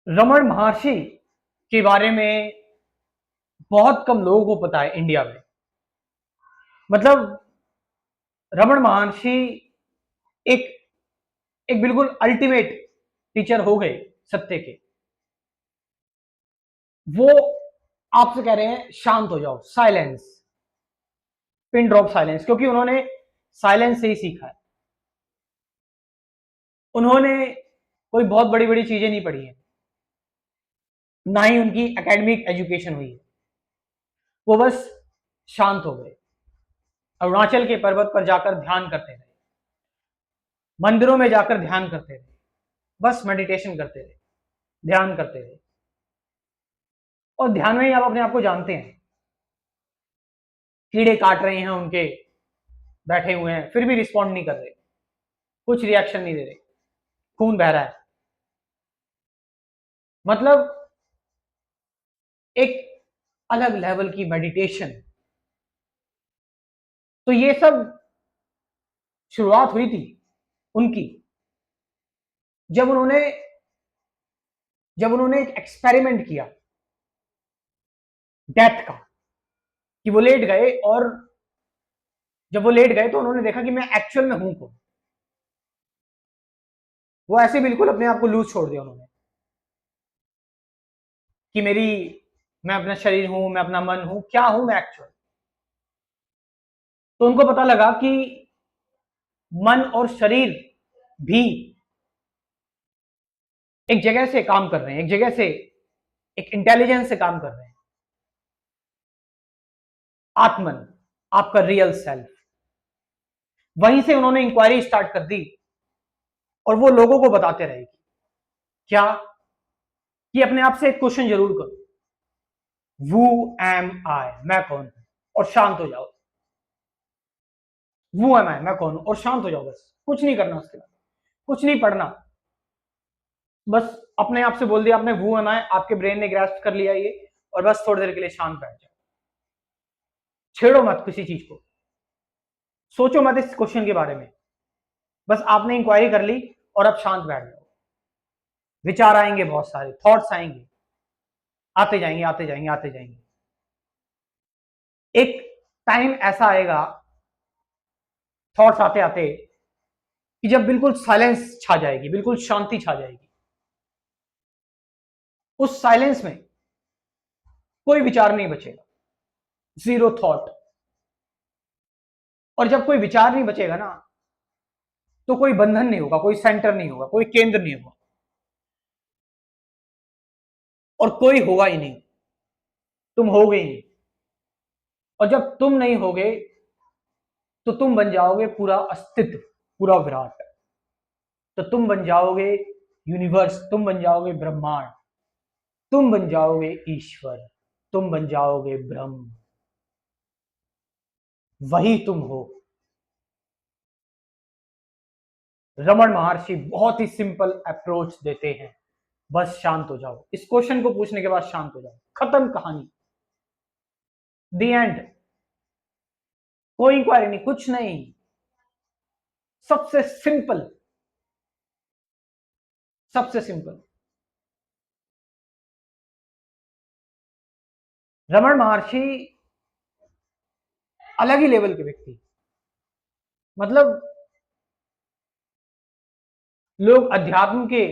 रमन महर्षि के बारे में बहुत कम लोगों को पता है इंडिया में। मतलब रमन महर्षि एक एक बिल्कुल अल्टीमेट टीचर हो गए सत्य के। वो आपसे कह रहे हैं शांत हो जाओ, साइलेंस, पिन ड्रॉप साइलेंस, क्योंकि उन्होंने साइलेंस से ही सीखा है। उन्होंने कोई बहुत बड़ी बड़ी चीजें नहीं पढ़ी है, ना ही उनकी एकेडमिक एजुकेशन हुई है। वो बस शांत हो गए, अरुणाचल के पर्वत पर जाकर ध्यान करते रहे, मंदिरों में जाकर ध्यान करते रहे, बस मेडिटेशन करते रहे, ध्यान करते रहे। और ध्यान में ही आप अपने आप को जानते हैं, कीड़े काट रहे हैं उनके, बैठे हुए हैं, फिर भी रिस्पॉन्ड नहीं कर रहे, कुछ रिएक्शन नहीं दे रहे, खून बह रहा है। मतलब एक अलग लेवल की मेडिटेशन। तो ये सब शुरुआत हुई थी उनकी जब उन्होंने जब उन्होंने एक एक्सपेरिमेंट किया डेथ का, कि वो लेट गए, और जब वो लेट गए तो उन्होंने देखा कि मैं एक्चुअल में हूं कौन। वो ऐसे बिल्कुल अपने आप को लूज छोड़ दिया उन्होंने, कि मैं अपना शरीर हूं, मैं अपना मन हूं, क्या हूं मैं एक्चुअल। तो उनको पता लगा कि मन और शरीर भी एक जगह से काम कर रहे हैं, एक जगह से, एक इंटेलिजेंस से काम कर रहे हैं। आत्मन, आपका रियल सेल्फ। वहीं से उन्होंने इंक्वायरी स्टार्ट कर दी, और वो लोगों को बताते रहे क्या, कि अपने आप से एक क्वेश्चन जरूर करो, वू एम आई, मैं कौन हूं, और शांत हो जाओ। वू एम आई, मैं कौन हूं, और शांत हो जाओ। बस कुछ नहीं करना, उसके बाद कुछ नहीं पढ़ना। बस अपने आप से बोल दिया आपने वू एम आई, आपके ब्रेन ने ग्रास्प कर लिया ये, और बस थोड़ी देर के लिए शांत बैठ जाओ। छेड़ो मत किसी चीज को, सोचो मत इस क्वेश्चन के बारे में। बस आपने इंक्वायरी कर ली, और अब शांत बैठ जाओ। विचार आएंगे, बहुत सारे थॉट्स आएंगे, आते जाएंगे आते जाएंगे आते जाएंगे। एक टाइम ऐसा आएगा, थॉट्स आते आते, कि जब बिल्कुल साइलेंस छा जाएगी, बिल्कुल शांति छा जाएगी। उस साइलेंस में कोई विचार नहीं बचेगा, जीरो थॉट। और जब कोई विचार नहीं बचेगा ना, तो कोई बंधन नहीं होगा, कोई सेंटर नहीं होगा, कोई केंद्र नहीं होगा, और कोई होगा ही नहीं। तुम होगे ही नहीं। और जब तुम नहीं होगे, तो तुम बन जाओगे पूरा अस्तित्व, पूरा विराट। तो तुम बन जाओगे यूनिवर्स, तुम बन जाओगे ब्रह्मांड, तुम बन जाओगे ईश्वर, तुम बन जाओगे ब्रह्म। वही तुम हो। रमन महर्षि बहुत ही सिंपल अप्रोच देते हैं, बस शांत हो जाओ। इस क्वेश्चन को पूछने के बाद शांत हो जाओ, खत्म कहानी, दी एंड। कोई इंक्वायरी नहीं, कुछ नहीं। सबसे सिंपल, सबसे सिंपल। रमन महर्षि अलग ही लेवल के व्यक्ति। मतलब लोग अध्यात्म के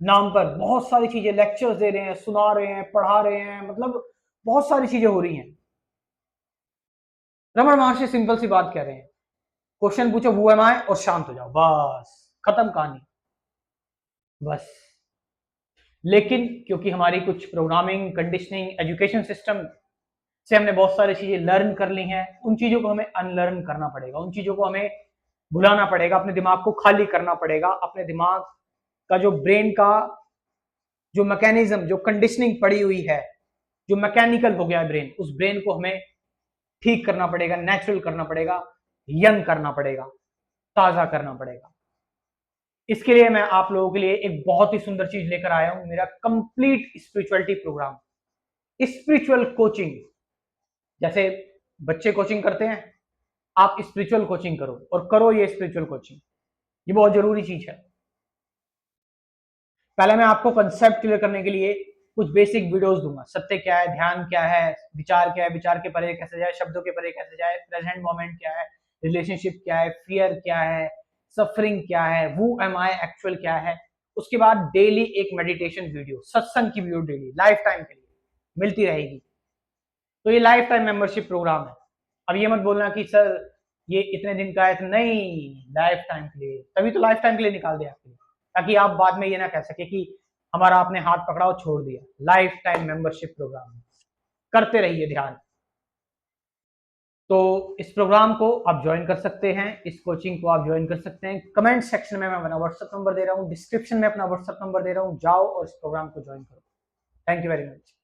नाम पर बहुत सारी चीजें, लेक्चर्स दे रहे हैं, सुना रहे हैं, पढ़ा रहे हैं, मतलब बहुत सारी चीजें हो रही हैं। रमन महर्षि सिंपल सी बात कह रहे हैं, क्वेश्चन पूछो वो एम आई, और शांत हो जाओ, बस खत्म कहानी। बस। लेकिन क्योंकि हमारी कुछ प्रोग्रामिंग, कंडीशनिंग, एजुकेशन सिस्टम से हमने बहुत सारी चीजें लर्न कर ली हैं, उन चीजों को हमें अनलर्न करना पड़ेगा, उन चीजों को हमें भुलाना पड़ेगा, अपने दिमाग को खाली करना पड़ेगा। अपने दिमाग का जो ब्रेन का जो मैकेनिज्म, जो कंडीशनिंग पड़ी हुई है, जो मैकेनिकल हो गया है ब्रेन, उस ब्रेन को हमें ठीक करना पड़ेगा, नेचुरल करना पड़ेगा, यंग करना पड़ेगा, ताजा करना पड़ेगा। इसके लिए मैं आप लोगों के लिए एक बहुत ही सुंदर चीज लेकर आया हूं, मेरा complete spirituality programme, spiritual coaching. जैसे बच्चे कोचिंग करते हैं, आप स्पिरिचुअल कोचिंग करो, और करो ये स्पिरिचुअल कोचिंग, ये बहुत जरूरी चीज है। पहले मैं आपको कंसेप्ट क्लियर करने के लिए कुछ बेसिक वीडियोस दूंगा। सत्य क्या है, ध्यान क्या है, विचार क्या है, विचार के परे कैसे जाए, शब्दों के परे कैसे जाए, प्रेजेंट मोमेंट क्या है, रिलेशनशिप क्या है, फियर क्या है, सफरिंग क्या है, हु एम आई एक्चुअल क्या है। उसके बाद डेली एक मेडिटेशन वीडियो, सत्संग की वीडियो डेली लाइफ टाइम के लिए मिलती रहेगी। तो ये लाइफ टाइम मेंबरशिप प्रोग्राम है। अब ये मत बोलना कि सर ये इतने दिन का है, तो नहीं, लाइफ टाइम के लिए, तभी तो लाइफ टाइम के लिए निकाल दिया आपके लिए, ताकि आप बाद में ये ना कह सके कि हमारा आपने हाथ पकड़ा और छोड़ दिया। लाइफ टाइम मेंबरशिप प्रोग्राम करते रहिए ध्यान। तो इस प्रोग्राम को आप ज्वाइन कर सकते हैं, इस कोचिंग को आप ज्वाइन कर सकते हैं। कमेंट सेक्शन में मैं अपना व्हाट्सएप नंबर दे रहा हूँ, डिस्क्रिप्शन में अपना व्हाट्सएप नंबर दे रहा हूँ, जाओ और इस प्रोग्राम को ज्वाइन करो। Thank you very much.